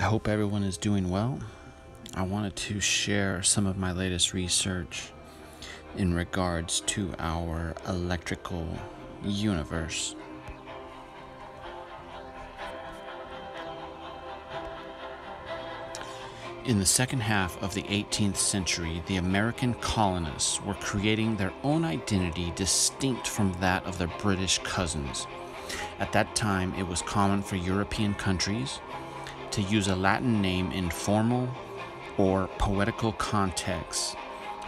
I hope everyone is doing well. I wanted to share some of my latest research in regards to our electrical universe. In the second half of the 18th century, the American colonists were creating their own identity distinct from that of their British cousins. At that time, it was common for European countries to use a Latin name in formal or poetical contexts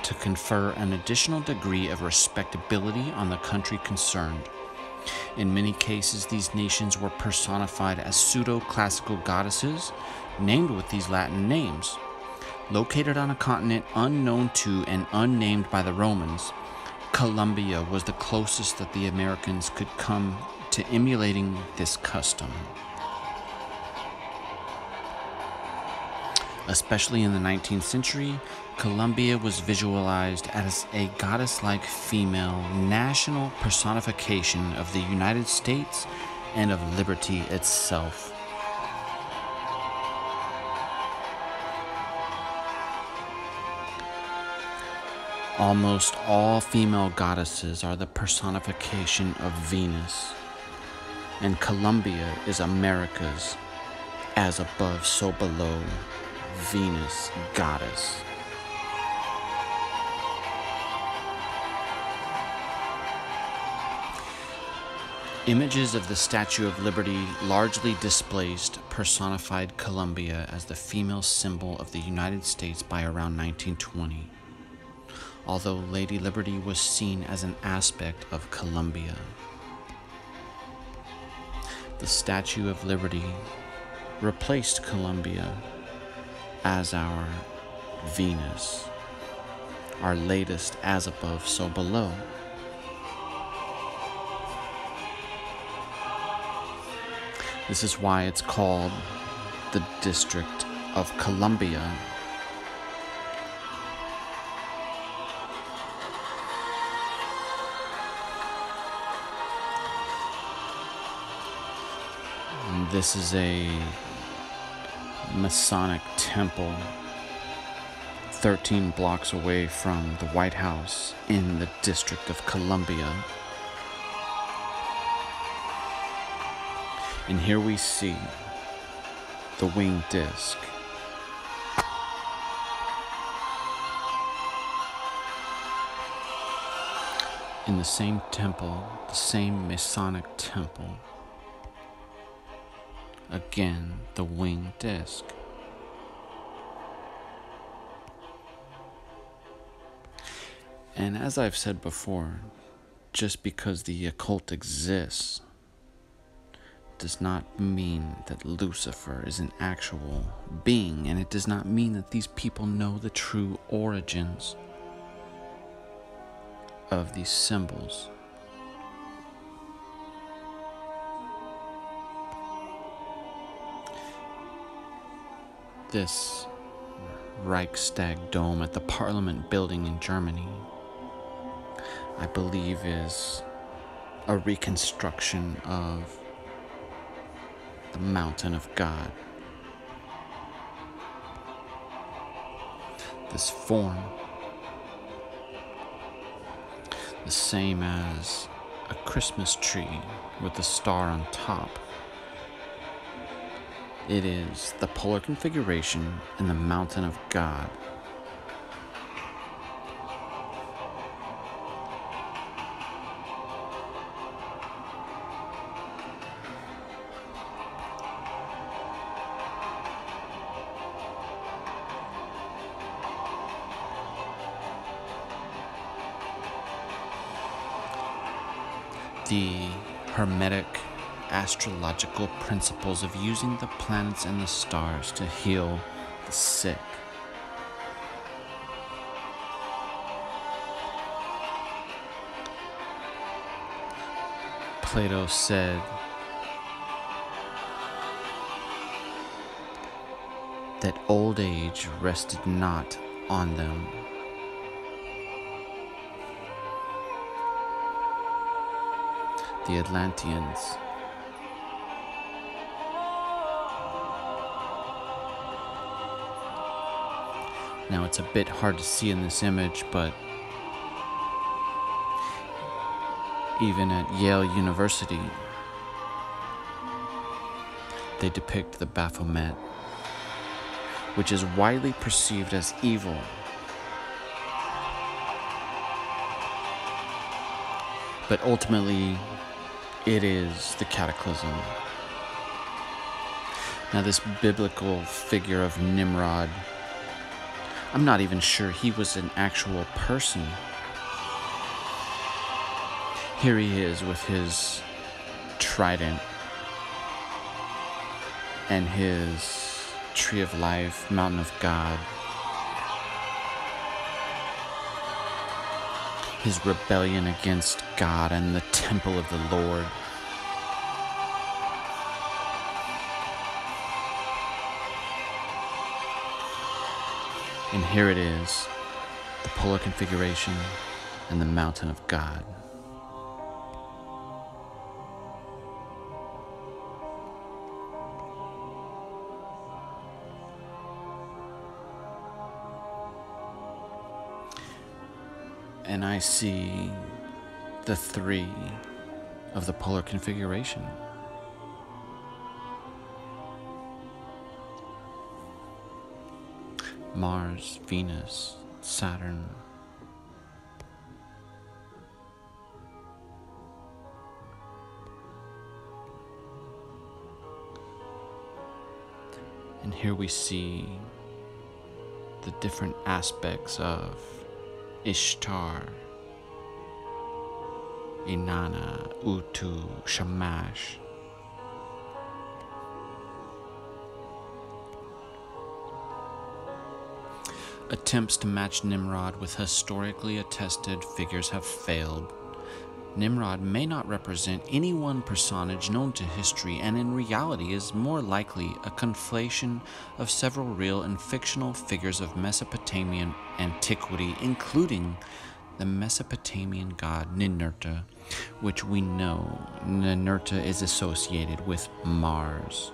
to confer an additional degree of respectability on the country concerned. In many cases, these nations were personified as pseudo-classical goddesses named with these Latin names. Located on a continent unknown to and unnamed by the Romans, Columbia was the closest that the Americans could come to emulating this custom. Especially in the 19th century, Columbia was visualized as a goddess-like female national personification of the United States and of liberty itself. Almost all female goddesses are the personification of Venus, and Columbia is America's as above, so below Venus goddess. Images of the Statue of Liberty largely displaced personified Columbia as the female symbol of the United States by around 1920, although Lady Liberty was seen as an aspect of Columbia. The Statue of Liberty replaced Columbia as our Venus, our latest as above, so below. This is why it's called the District of Columbia. And this is a Masonic temple 13 blocks away from the White House in the District of Columbia. And here we see the winged disc. In the same temple, the same Masonic temple, again, the winged disc. And as I've said before, just because the occult exists does not mean that Lucifer is an actual being, and it does not mean that these people know the true origins of these symbols. This Reichstag dome at the Parliament building in Germany, I believe, is a reconstruction of the mountain of God. This form, the same as a Christmas tree with a star on top. It is the polar configuration in the mountain of God. The Hermetic astrological principles of using the planets and the stars to heal the sick. Plato said that old age rested not on them. The Atlanteans Now it's a bit hard to see in this image, but even at Yale University, they depict the Baphomet, which is widely perceived as evil. But ultimately, it is the cataclysm. Now, this biblical figure of Nimrod, I'm not even sure he was an actual person. Here he is with his trident and his tree of life, mountain of God. His rebellion against God and the temple of the Lord. And here it is, the polar configuration and the mountain of God. And I see the three of the polar configuration. Mars, Venus, Saturn. And here we see the different aspects of Ishtar, Inanna, Utu, Shamash. Attempts to match Nimrod with historically attested figures have failed. Nimrod may not represent any one personage known to history, and in reality is more likely a conflation of several real and fictional figures of Mesopotamian antiquity, including the Mesopotamian god Ninurta, which we know Ninurta is associated with Mars,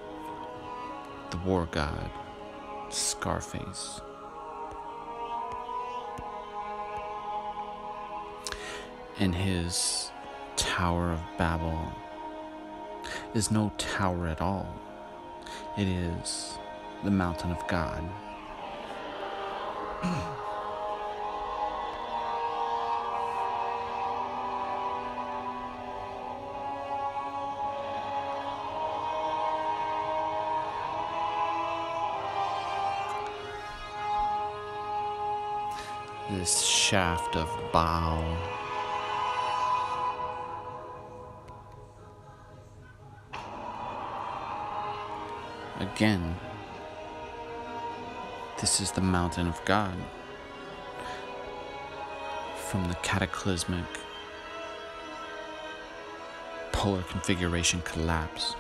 the war god, Scarface. And his Tower of Babel is no tower at all. It is the mountain of God. This Shaft of Baal. Again, this is the mountain of God. From the cataclysmic polar configuration collapse.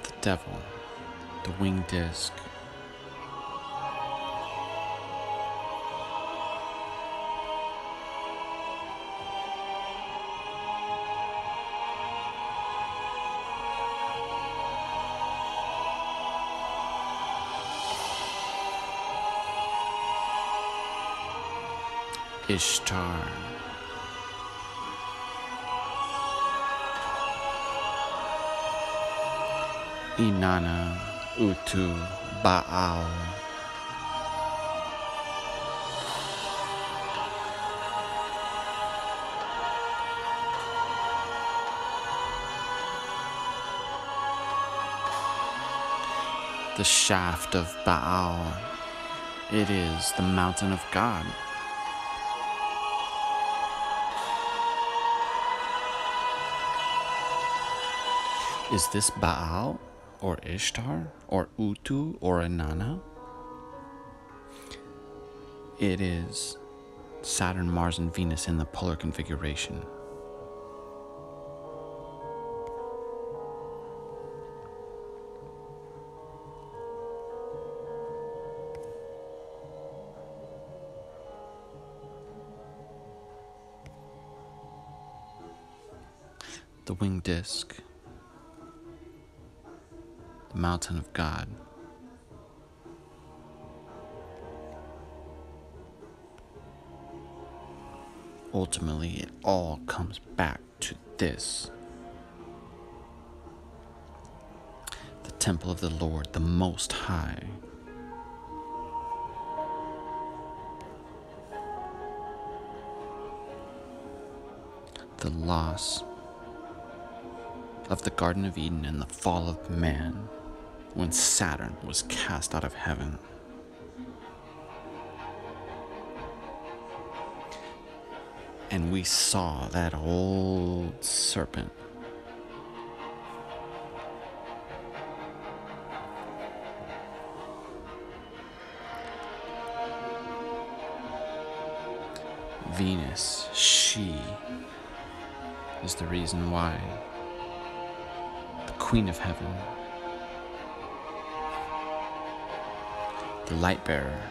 The devil, the winged disc. Ishtar. Inanna, Utu, Baal. The Shaft of Baal. It is the mountain of God. Is this Baal, or Ishtar, or Utu, or Inanna? It is Saturn, Mars, and Venus in the polar configuration. The winged disc. the mountain of God. Ultimately, it all comes back to this: the temple of the Lord, the Most High. The loss of the Garden of Eden and the fall of man when Saturn was cast out of heaven. And we saw that old serpent Venus, she is the reason why. The Queen of Heaven, the light bearer,